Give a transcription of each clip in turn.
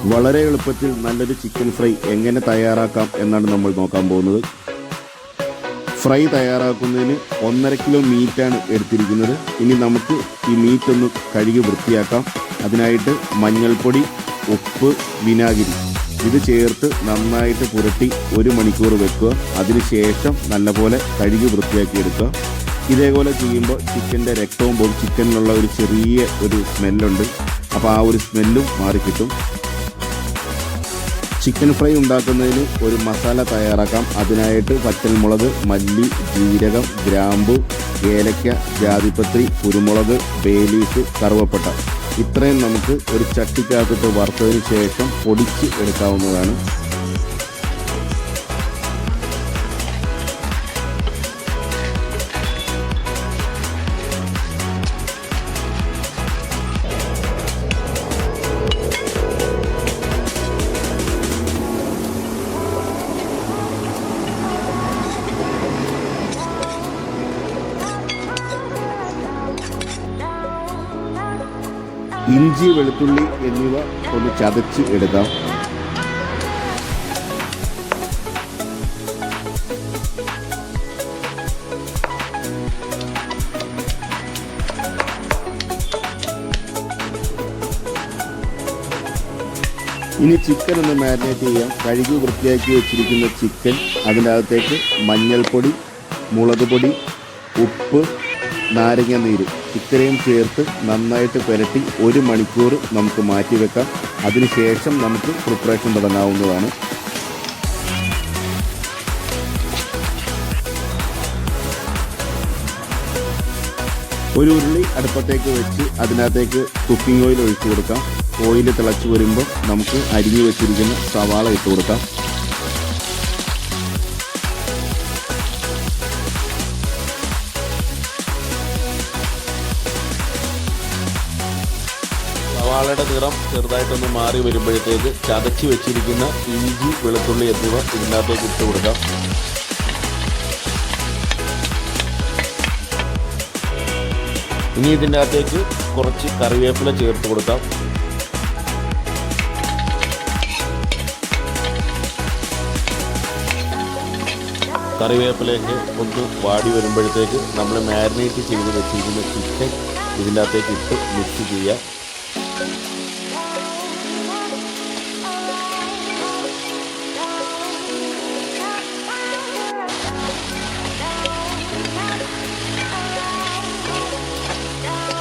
വളരെ എളുപ്പത്തിൽ നല്ലൊരു ചിക്കൻ ഫ്രൈ എങ്ങനെ തയ്യാറാക്കാം എന്നാണ് നമ്മൾ നോക്കാൻ പോകുന്നത്. ഫ്രൈ തയ്യാറാക്കുന്നതിന് 1.5 കിലോ മീറ്റാണ് എടുത്തിരിക്കുന്നത്. ഇനി നമുക്ക് ഈ മീറ്റ് ഒന്ന് കഴുകി വൃത്തിയാക്കാം. അതിനായിട്ട് മഞ്ഞൾപ്പൊടി, ഉപ്പ്, വിനാഗിരി ഇത് ചേർത്ത് നന്നായിട്ട് പുരട്ടി 1 മണിക്കൂർ വെക്കുക. അതിനുശേഷം നല്ലപോലെ കഴുകി വൃത്തിയാക്കി എടുക്കുക. ഇതേപോലെ ചെയ്യുമ്പോൾ ചിക്കൻ്റെ രക്തവും പോകും. ചിക്കനിലുള്ള ഒരു ചെറിയ സ്മെല്ലുണ്ട്, അപ്പോൾ ആ ഒരു സ്മെല്ലും മാറിക്കിട്ടും. ചിക്കൻ ഫ്രൈ ഉണ്ടാക്കുന്നതിന് ഒരു മസാല തയ്യാറാക്കാം. അതിനായിട്ട് വറ്റൽമുളക്, മല്ലി, ജീരകം, ഗ്രാമ്പു, ഏലക്ക, ജാതിപത്രി, കുരുമുളക്, ബേ ലീഫ്, കറുവപ്പട്ട ഇത്രയും നമുക്ക് ഒരു ചട്ടിക്കകത്തിട്ട് വറുത്തതിന് ശേഷം പൊടിച്ച് എടുക്കാവുന്നതാണ്. ഇഞ്ചി, വെളുത്തുള്ളി എന്നിവ ഒന്ന് ചതച്ച് എടുക്കാം. ഇനി ചിക്കൻ ഒന്ന് മാരിനേറ്റ് ചെയ്യാം. കഴുകി വൃത്തിയാക്കി വെച്ചിരിക്കുന്ന ചിക്കൻ അതിനകത്തേക്ക് മഞ്ഞൾപ്പൊടി, മുളക് പൊടി, ഉപ്പ്, നാരങ്ങ നീര് ഇത്രയും ചേർത്ത് നന്നായിട്ട് പുരട്ടി 1 മണിക്കൂർ നമുക്ക് മാറ്റി വെക്കാം. അതിനുശേഷം നമുക്ക് പ്രിപ്പറേഷൻ തുടങ്ങാവുന്നതാണ്. ഒരു ഉരുളി അടുപ്പത്തേക്ക് വെച്ച് അതിനകത്തേക്ക് കുക്കിംഗ് ഓയിൽ ഒഴിച്ചു കൊടുക്കാം. ഓയിൽ തിളച്ച് വരുമ്പോൾ നമുക്ക് അരിഞ്ഞു വെച്ചിരിക്കുന്ന സവാള ഇട്ട് കൊടുക്കാം. സവാളയുടെ നിറം ചെറുതായിട്ടൊന്ന് മാറി വരുമ്പോഴത്തേക്ക് ചതച്ച് വെച്ചിരിക്കുന്ന ഇഞ്ചി, വെളുത്തുള്ളി എന്നിവ ഇതിനകത്തേക്ക് ഇട്ട് കൊടുക്കാം. ഇനി ഇതിൻ്റെ അകത്തേക്ക് കുറച്ച് കറിവേപ്പില ചേർത്ത് കൊടുക്കാം. കറിവേപ്പിലയൊക്കെ ഒന്ന് വാടി വരുമ്പോഴത്തേക്ക് നമ്മൾ മാരിനേറ്റ് ചെയ്ത് വെച്ചിരിക്കുന്ന ചിക്കൻ ഇതിൻ്റെ അകത്തേക്ക് ഇട്ട് മിക്സ് ചെയ്യുക.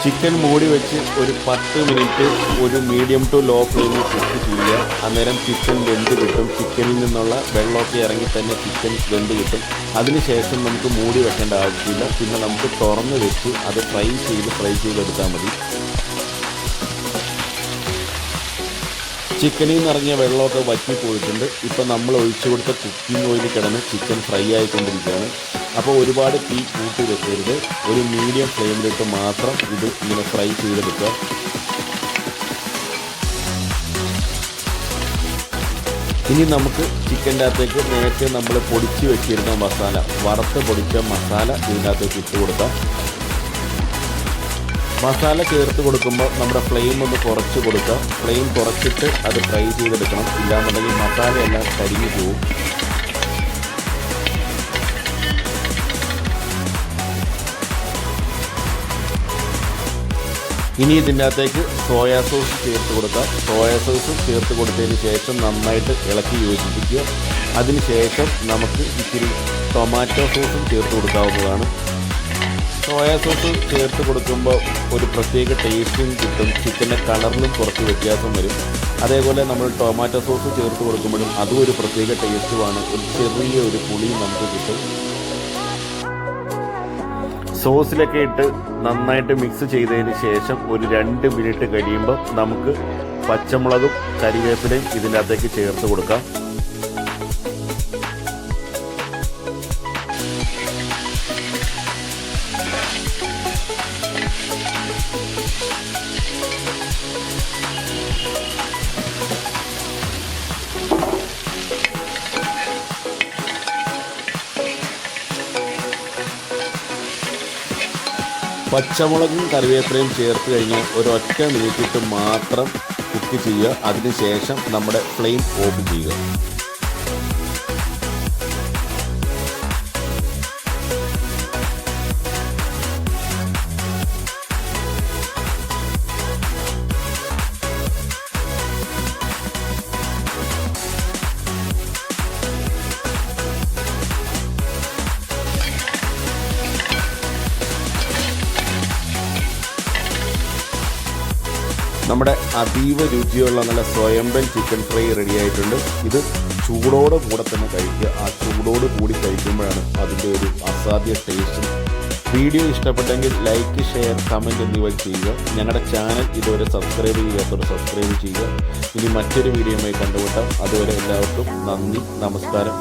ചിക്കൻ മൂടി വെച്ച് ഒരു 10 മിനിറ്റ് ഒരു മീഡിയം ടു ലോ ഫ്ലെയിമിൽ കുക്ക് ചെയ്യുക. അന്നേരം ചിക്കൻ വെന്ത് കിട്ടും. ചിക്കനിൽ നിന്നുള്ള വെള്ളമൊക്കെ ഇറങ്ങി തന്നെ ചിക്കൻ വെന്ത് കിട്ടും. അതിനുശേഷം നമുക്ക് മൂടി വെക്കേണ്ട ആവശ്യമില്ല. പിന്നെ നമുക്ക് തുറന്ന് വെച്ച് അത് ഫ്രൈ ചെയ്തെടുത്താൽ മതി. ചിക്കനിൽ നിന്ന് ഇറങ്ങിയ വെള്ളമൊക്കെ വറ്റിപ്പോയിട്ടുണ്ട്. ഇപ്പം നമ്മൾ ഒഴിച്ചു കൊടുത്ത കുക്കിംഗ് ഓയിൽ കിടന്ന് ചിക്കൻ ഫ്രൈ ആയിക്കൊണ്ടിരിക്കുകയാണ്. അപ്പോൾ ഒരുപാട് തീ കൂട്ടി വെക്കരുത്. ഒരു മീഡിയം ഫ്ലെയിമിലിട്ട് മാത്രം ഇത് ഇങ്ങനെ ഫ്രൈ ചെയ്തെടുക്കുക. ഇനി നമുക്ക് ചിക്കൻ്റെ അകത്തേക്ക് നേരത്തെ നമ്മൾ പൊടിച്ച് വെച്ചിരുന്ന മസാല, വറുത്ത് പൊടിച്ച മസാല ഇതിനകത്തേക്ക് ഇട്ട് കൊടുക്കാം. മസാല ചേർത്ത് കൊടുക്കുമ്പോൾ നമ്മുടെ ഫ്ലെയിം ഒന്ന് കുറച്ച് കൊടുക്കുക. ഫ്ലെയിം കുറച്ചിട്ട് അത് ഫ്രൈ ചെയ്തെടുക്കണം. ഇല്ലാന്നുണ്ടെങ്കിൽ മസാലയെല്ലാം കരിഞ്ഞു പോകും. ഇനി ഇതിൻ്റെ അകത്തേക്ക് സോയാ സോസ് ചേർത്ത് കൊടുക്കുക. സോയാ സോസ് ചേർത്ത് കൊടുത്തതിന് ശേഷം നന്നായിട്ട് ഇളക്കി യോജിപ്പിക്കുക. അതിനുശേഷം നമുക്ക് ഇത്തിരി ടൊമാറ്റോ സോസും ചേർത്ത് കൊടുക്കാവുന്നതാണ്. സോയാ സോസ് ചേർത്ത് കൊടുക്കുമ്പോൾ ഒരു പ്രത്യേക ടേസ്റ്റും കിട്ടും. ചിക്കൻ്റെ കളറിലും കുറച്ച് വ്യത്യാസം വരും. അതേപോലെ നമ്മൾ ടൊമാറ്റോ സോസ് ചേർത്ത് കൊടുക്കുമ്പോഴും അതും ഒരു പ്രത്യേക ടേസ്റ്റുമാണ്. ഒരു ചെറിയ പുളിയും നമുക്ക് കിട്ടും. സോസിലൊക്കെ ഇട്ട് നന്നായിട്ട് മിക്സ് ചെയ്തതിന് ശേഷം ഒരു 2 മിനിറ്റ് കഴിയുമ്പോൾ നമുക്ക് പച്ചമുളകും കരിവേപ്പിലയും ഇതിൻ്റെ അകത്തേക്ക് ചേർത്ത് കൊടുക്കാം. പച്ചമുളകും കറിവേപ്പിലയും ചേർത്ത് കഴിഞ്ഞാൽ ഒരൊറ്റ മിനിറ്റിട്ട് മാത്രം കുക്ക് ചെക്ക് ചെയ്യുക. അതിനുശേഷം നമ്മുടെ ഫ്ലെയിം ഓഫ് ചെയ്യുക. നമ്മുടെ അതീവ രുചിയുള്ള നല്ല സ്വയംഭൻ ചിക്കൻ ഫ്രൈ റെഡി ആയിട്ടുണ്ട്. ഇത് ചൂടോട് കൂടെ തന്നെ കഴിക്കുക. ആ ചൂടോട് കൂടി കഴിക്കുമ്പോഴാണ് അതിൻ്റെ ഒരു അസാധ്യ ടേസ്റ്റും. വീഡിയോ ഇഷ്ടപ്പെട്ടെങ്കിൽ ലൈക്ക്, ഷെയർ, കമൻറ്റ് എന്നിവ ചെയ്യുക. ഞങ്ങളുടെ ചാനൽ ഇതുവരെ സബ്സ്ക്രൈബ് ചെയ്യാത്തവർ സബ്സ്ക്രൈബ് ചെയ്യുക. ഇനി മറ്റൊരു വീഡിയോയുമായി കണ്ടുമുട്ടാം. അതുവരെ എല്ലാവർക്കും നന്ദി, നമസ്കാരം.